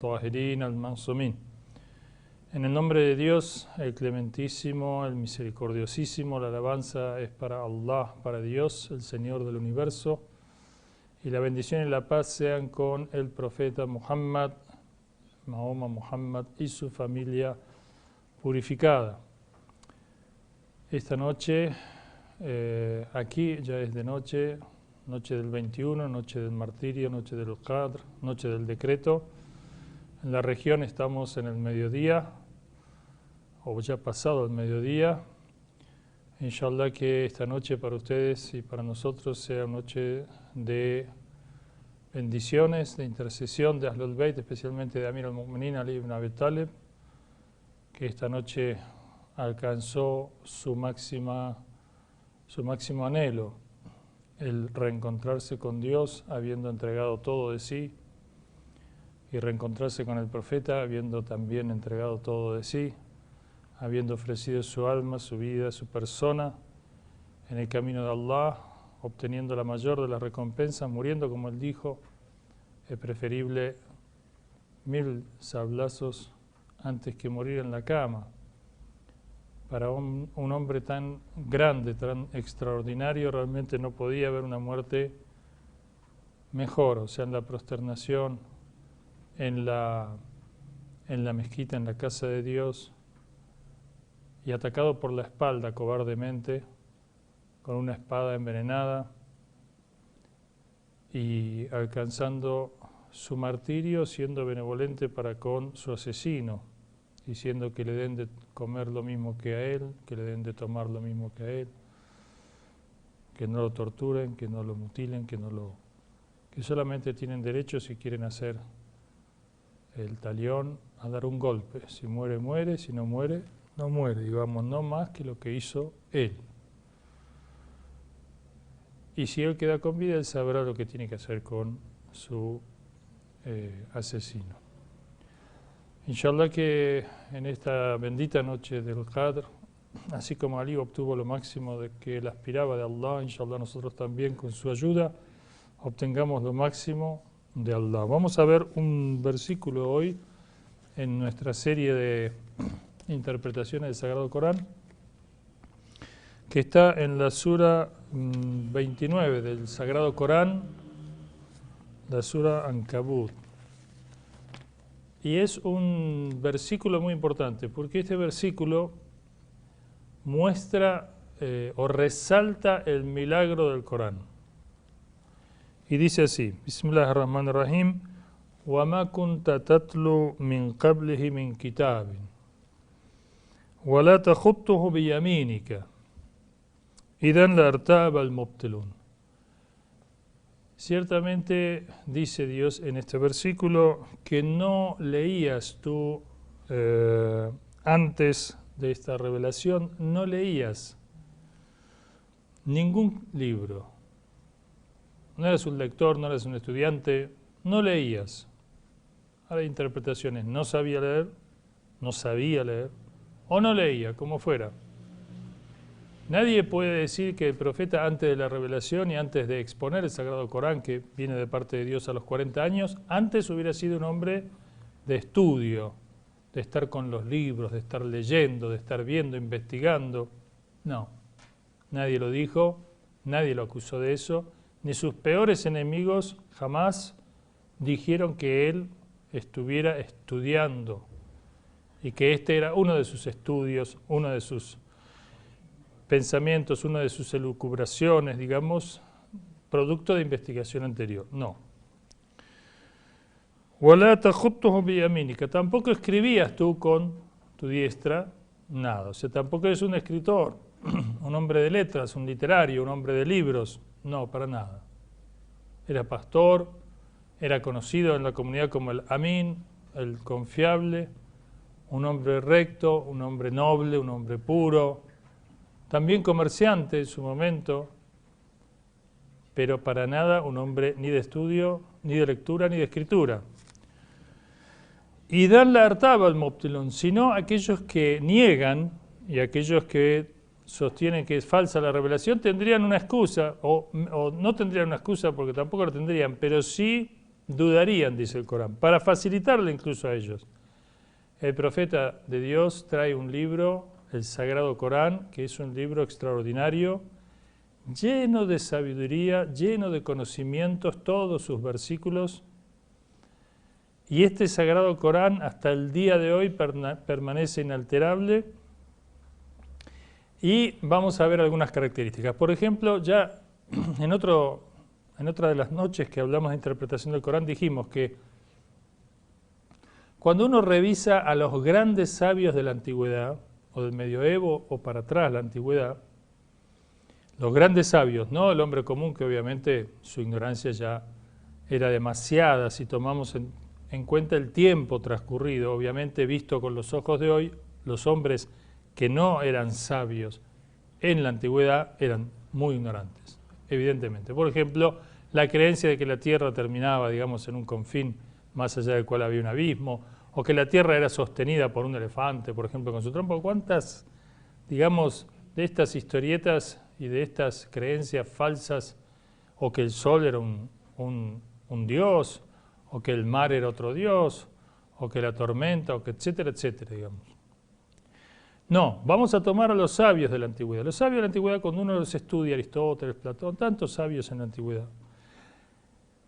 Tahirin al-Mansumin. En el nombre de Dios, el clementísimo, el misericordiosísimo, la alabanza es para Allah, para Dios, el Señor del universo, y la bendición y la paz sean con el profeta Muhammad, Mahoma Muhammad y su familia purificada. Esta noche, aquí ya es de noche, noche del 21, noche del martirio, noche del Qadr, noche del decreto. En la región estamos en el mediodía, o ya pasado el mediodía. Inshallah que esta noche para ustedes y para nosotros sea una noche de bendiciones, de intercesión de Ahlul Bayt, especialmente de Amir al-Mu'minin Ali ibn Abi Talib, que esta noche alcanzó su máximo anhelo, el reencontrarse con Dios habiendo entregado todo de sí, y reencontrarse con el profeta habiendo también entregado todo de sí, habiendo ofrecido su alma, su vida, su persona en el camino de Allah, obteniendo la mayor de las recompensas, muriendo, como él dijo, es preferible 1000 sablazos antes que morir en la cama. Para un hombre tan grande, tan extraordinario, realmente no podía haber una muerte mejor, o sea, en la prosternación, en la mezquita, en la casa de Dios, y atacado por la espalda cobardemente, con una espada envenenada, y alcanzando su martirio, siendo benevolente para con su asesino, diciendo que le den de comer lo mismo que a él, que le den de tomar lo mismo que a él, que no lo torturen, que no lo mutilen, que solamente tienen derecho, si quieren hacer el talión, a dar un golpe. Si muere, muere, si no muere, no muere, digamos, no más que lo que hizo él. Y si él queda con vida, él sabrá lo que tiene que hacer con su asesino. Inshallah que en esta bendita noche del Qadr, así como Ali obtuvo lo máximo de que él aspiraba de Allah, inshallah nosotros también con su ayuda obtengamos lo máximo de Allah. Vamos a ver un versículo hoy en nuestra serie de interpretaciones del Sagrado Corán, que está en la sura 29 del Sagrado Corán, la sura Ankabut. Y es un versículo muy importante, porque este versículo muestra o resalta el milagro del Corán. Y dice así, Bismillahirrahmanirrahim, وَمَا كُنْتَ تَتْلُو مِنْ قَبْلِهِ مِنْ كِتَابٍ وَلَا تَخُطُّهُ بِيَمِينِكَ إِذًا لَارْتَابَ الْمُبْطِلُونَ. Ciertamente, dice Dios en este versículo, que no leías tú antes de esta revelación, no leías ningún libro. No eras un lector, no eras un estudiante, no leías. Ahora hay interpretaciones, no sabía leer, o no leía, como fuera. Nadie puede decir que el profeta antes de la revelación y antes de exponer el Sagrado Corán, que viene de parte de Dios a los 40 años, antes hubiera sido un hombre de estudio, de estar con los libros, de estar leyendo, de estar viendo, investigando. No, nadie lo dijo, nadie lo acusó de eso, ni sus peores enemigos jamás dijeron que él estuviera estudiando y que este era uno de sus estudios, uno de sus pensamientos, una de sus elucubraciones, digamos, producto de investigación anterior. No. وَلَا تَخُطُّهُ بِيَمِينِكَ. Tampoco escribías tú con tu diestra nada. O sea, tampoco eres un escritor, un hombre de letras, un literario, un hombre de libros. No, para nada. Era pastor, era conocido en la comunidad como el Amin, el confiable, un hombre recto, un hombre noble, un hombre puro, también comerciante en su momento, pero para nada un hombre ni de estudio, ni de lectura, ni de escritura. Y dan la hartaba al mubtilun, sino aquellos que niegan y aquellos que sostienen que es falsa la revelación tendrían una excusa, o no tendrían una excusa porque tampoco la tendrían, pero sí dudarían, dice el Corán, para facilitarle incluso a ellos. El profeta de Dios trae un libro, el Sagrado Corán, que es un libro extraordinario, lleno de sabiduría, lleno de conocimientos, todos sus versículos. Y este Sagrado Corán hasta el día de hoy permanece inalterable. Y vamos a ver algunas características. Por ejemplo, ya en otra de las noches que hablamos de interpretación del Corán dijimos que cuando uno revisa a los grandes sabios de la antigüedad, o del medioevo o para atrás la antigüedad, los grandes sabios, no el hombre común, que obviamente su ignorancia ya era demasiada, si tomamos en cuenta el tiempo transcurrido, obviamente visto con los ojos de hoy, los hombres que no eran sabios en la antigüedad eran muy ignorantes, evidentemente. Por ejemplo, la creencia de que la Tierra terminaba, digamos, en un confín más allá del cual había un abismo, o que la Tierra era sostenida por un elefante, por ejemplo, con su trompa. ¿Cuántas, digamos, de estas historietas y de estas creencias falsas, o que el sol era un dios, o que el mar era otro dios, o que la tormenta, o que etcétera, etcétera, digamos? No, vamos a tomar a los sabios de la antigüedad. Los sabios de la antigüedad, cuando uno los estudia, Aristóteles, Platón, tantos sabios en la antigüedad,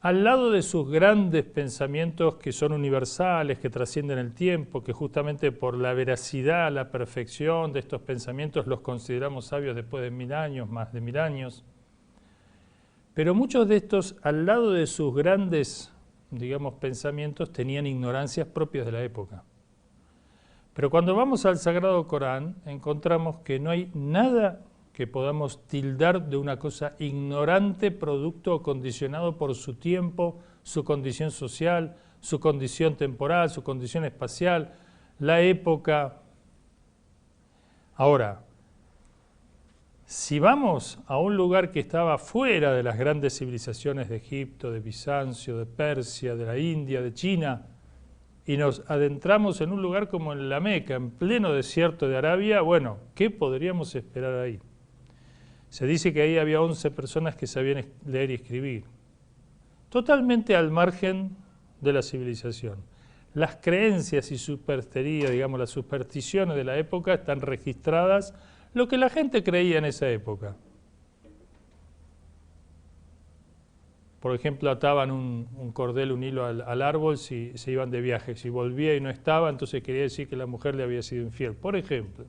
al lado de sus grandes pensamientos que son universales, que trascienden el tiempo, que justamente por la veracidad, la perfección de estos pensamientos los consideramos sabios después de 1000 años, más de 1000 años. Pero muchos de estos, al lado de sus grandes, digamos, pensamientos, tenían ignorancias propias de la época. Pero cuando vamos al Sagrado Corán, encontramos que no hay nada que podamos tildar de una cosa ignorante, producto o condicionado por su tiempo, su condición social, su condición temporal, su condición espacial, la época. Ahora, si vamos a un lugar que estaba fuera de las grandes civilizaciones de Egipto, de Bizancio, de Persia, de la India, de China, y nos adentramos en un lugar como en la Meca, en pleno desierto de Arabia, bueno, ¿qué podríamos esperar ahí? Se dice que ahí había 11 personas que sabían leer y escribir, totalmente al margen de la civilización. Las creencias y superstería, digamos, las supersticiones de la época están registradas, lo que la gente creía en esa época. Por ejemplo, ataban un cordel, un hilo al árbol si se iban de viaje. Si volvía y no estaba, entonces quería decir que la mujer le había sido infiel, por ejemplo.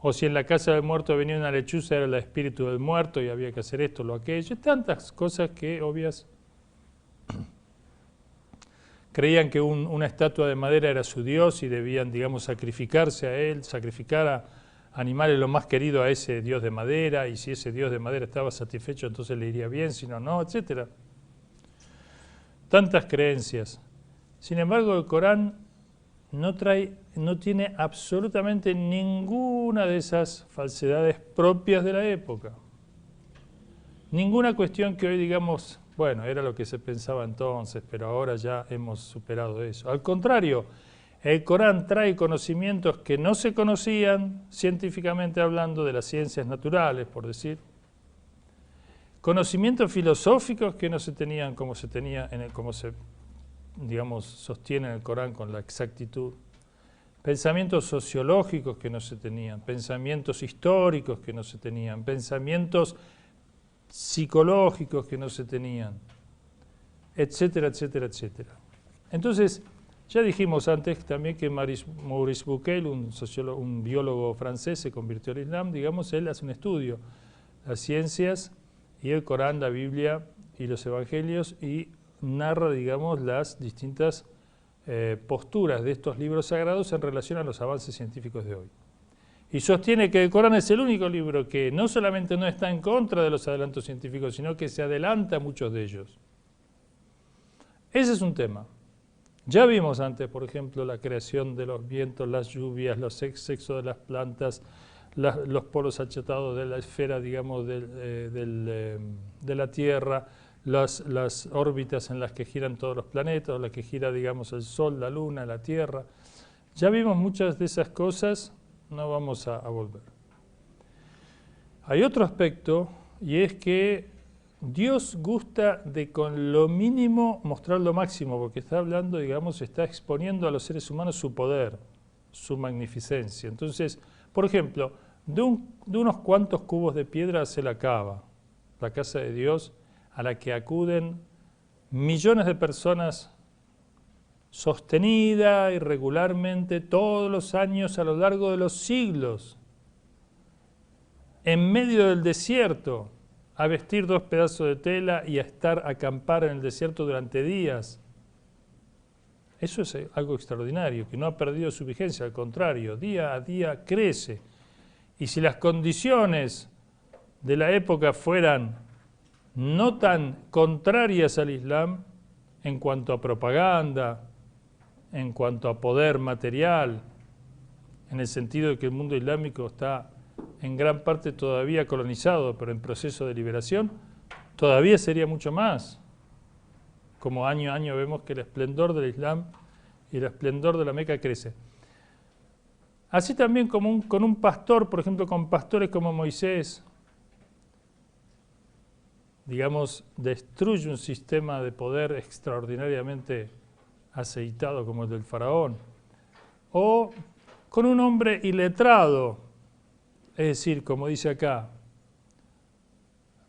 O si en la casa del muerto venía una lechuza, era el espíritu del muerto y había que hacer esto o aquello. Tantas cosas que, obvias, creían que una estatua de madera era su dios y debían, digamos, sacrificarse a él, sacrificar a animales lo más querido a ese dios de madera, y si ese dios de madera estaba satisfecho, entonces le iría bien, si no, no, etc. Tantas creencias. Sin embargo, el Corán no tiene absolutamente ninguna de esas falsedades propias de la época. Ninguna cuestión que hoy digamos, bueno, era lo que se pensaba entonces, pero ahora ya hemos superado eso. Al contrario, el Corán trae conocimientos que no se conocían, científicamente hablando, de las ciencias naturales, por decir. Conocimientos filosóficos que no se tenían como se tenía, como se, digamos, sostiene en el Corán con la exactitud. Pensamientos sociológicos que no se tenían, pensamientos históricos que no se tenían, pensamientos psicológicos que no se tenían, etcétera, etcétera, etcétera. Entonces, ya dijimos antes también que Maurice Bucaille, un biólogo francés, se convirtió al Islam. Digamos, él hace un estudio, las ciencias y el Corán, la Biblia y los Evangelios, y narra, digamos, las distintas posturas de estos libros sagrados en relación a los avances científicos de hoy. Y sostiene que el Corán es el único libro que no solamente no está en contra de los adelantos científicos, sino que se adelanta a muchos de ellos. Ese es un tema. Ya vimos antes, por ejemplo, la creación de los vientos, las lluvias, los sexos de las plantas, los polos achatados de la esfera, digamos, de la Tierra, las órbitas en las que giran todos los planetas, las que gira, digamos, el Sol, la Luna, la Tierra. Ya vimos muchas de esas cosas, no vamos a volver. Hay otro aspecto, y es que Dios gusta de con lo mínimo mostrar lo máximo, porque está hablando, digamos, está exponiendo a los seres humanos su poder, su magnificencia. Entonces, por ejemplo, de unos cuantos cubos de piedra hace la Kaaba, la casa de Dios, a la que acuden millones de personas sostenida y regularmente todos los años a lo largo de los siglos, en medio del desierto, a vestir 2 pedazos de tela y a estar a acampar en el desierto durante días. Eso es algo extraordinario, que no ha perdido su vigencia, al contrario, día a día crece. Y si las condiciones de la época fueran no tan contrarias al Islam, en cuanto a propaganda, en cuanto a poder material, en el sentido de que el mundo islámico está en gran parte todavía colonizado, pero en proceso de liberación, todavía sería mucho más. Como año a año vemos que el esplendor del Islam y el esplendor de la Meca crece. Así también como con un pastor, por ejemplo, con pastores como Moisés, digamos, destruye un sistema de poder extraordinariamente aceitado como el del faraón, o con un hombre iletrado, es decir, como dice acá,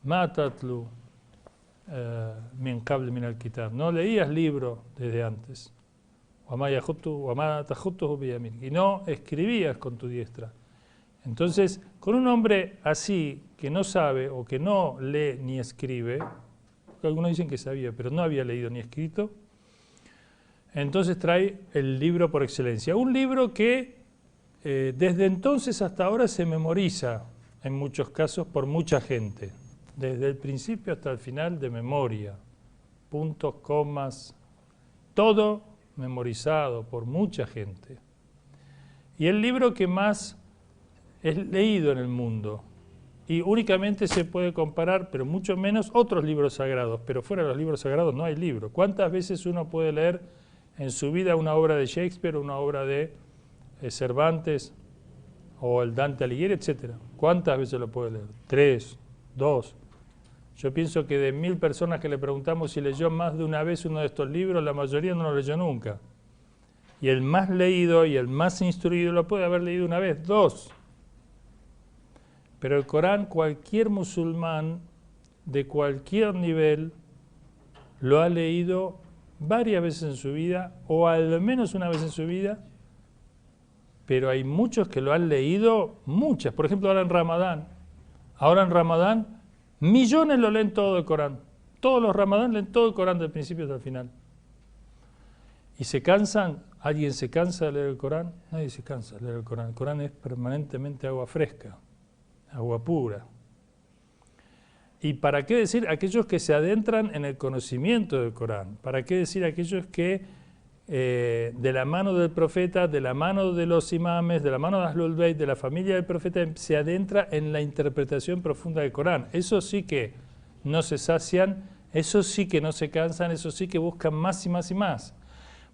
Matatlu min qabl min al-kitab, no leías libro desde antes, y no escribías con tu diestra. Entonces, con un hombre así, que no sabe o que no lee ni escribe, algunos dicen que sabía, pero no había leído ni escrito, entonces trae el libro por excelencia. Un libro que desde entonces hasta ahora se memoriza, en muchos casos, por mucha gente. Desde el principio hasta el final de memoria. Puntos, comas, todo memorizado por mucha gente. Y el libro que más es leído en el mundo. Y únicamente se puede comparar, pero mucho menos, otros libros sagrados. Pero fuera de los libros sagrados no hay libro. ¿Cuántas veces uno puede leer en su vida una obra de Shakespeare, una obra de Cervantes o el Dante Alighieri, etcétera? ¿Cuántas veces lo puede leer? 3, 2. Yo pienso que de 1000 personas que le preguntamos si leyó más de una vez uno de estos libros, la mayoría no lo leyó nunca. Y el más leído y el más instruido lo puede haber leído una vez, 2. Pero el Corán, cualquier musulmán de cualquier nivel lo ha leído varias veces en su vida, o al menos una vez en su vida, pero hay muchos que lo han leído muchas. Por ejemplo, ahora en Ramadán, millones lo leen todo el Corán. Todos los Ramadán leen todo el Corán del principio hasta el final. ¿Y se cansan? ¿Alguien se cansa de leer el Corán? Nadie se cansa de leer el Corán. El Corán es permanentemente agua fresca, agua pura. ¿Y para qué decir aquellos que se adentran en el conocimiento del Corán? ¿Para qué decir aquellos que de la mano del profeta, de la mano de los imames, de la mano de Ahlul Bayt, de la familia del profeta, se adentra en la interpretación profunda del Corán? Eso sí que no se sacian, eso sí que no se cansan, eso sí que buscan más y más y más.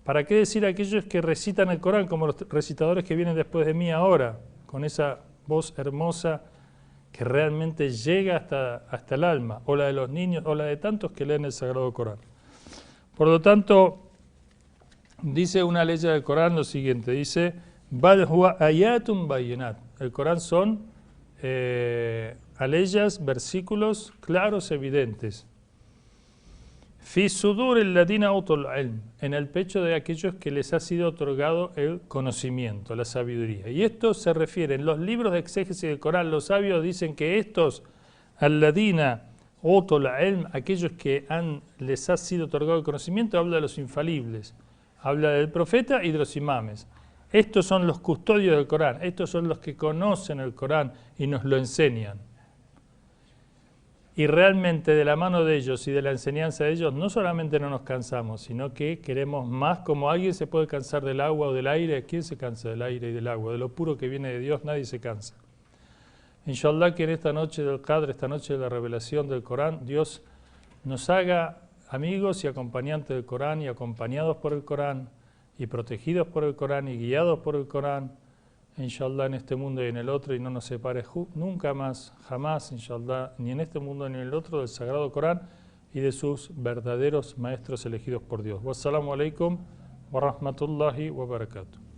¿Para qué decir aquellos que recitan el Corán, como los recitadores que vienen después de mí ahora, con esa voz hermosa que realmente llega hasta el alma, o la de los niños, o la de tantos que leen el Sagrado Corán? Por lo tanto, dice una ley del Corán lo siguiente, dice, Bal huwa ayatun bayinat. El Corán son aleyas, versículos claros, evidentes. Fi sudur alladina utul ilm, en el pecho de aquellos que les ha sido otorgado el conocimiento, la sabiduría. Y esto se refiere, en los libros de exégesis del Corán, los sabios dicen que estos alladina utul ilm, aquellos que les ha sido otorgado el conocimiento, habla de los infalibles, habla del profeta y de los imames. Estos son los custodios del Corán, estos son los que conocen el Corán y nos lo enseñan. Y realmente de la mano de ellos y de la enseñanza de ellos no solamente no nos cansamos, sino que queremos más. Como alguien se puede cansar del agua o del aire, ¿quién se cansa del aire y del agua? De lo puro que viene de Dios nadie se cansa. Inshallah que en esta noche del Qadr, esta noche de la revelación del Corán, Dios nos haga amigos y acompañantes del Corán y acompañados por el Corán y protegidos por el Corán y guiados por el Corán inshallah, en este mundo y en el otro, y no nos separe nunca más, jamás, inshallah, ni en este mundo ni en el otro, del Sagrado Corán y de sus verdaderos maestros elegidos por Dios. Wassalamu alaikum wa rahmatullahi wa barakatuh.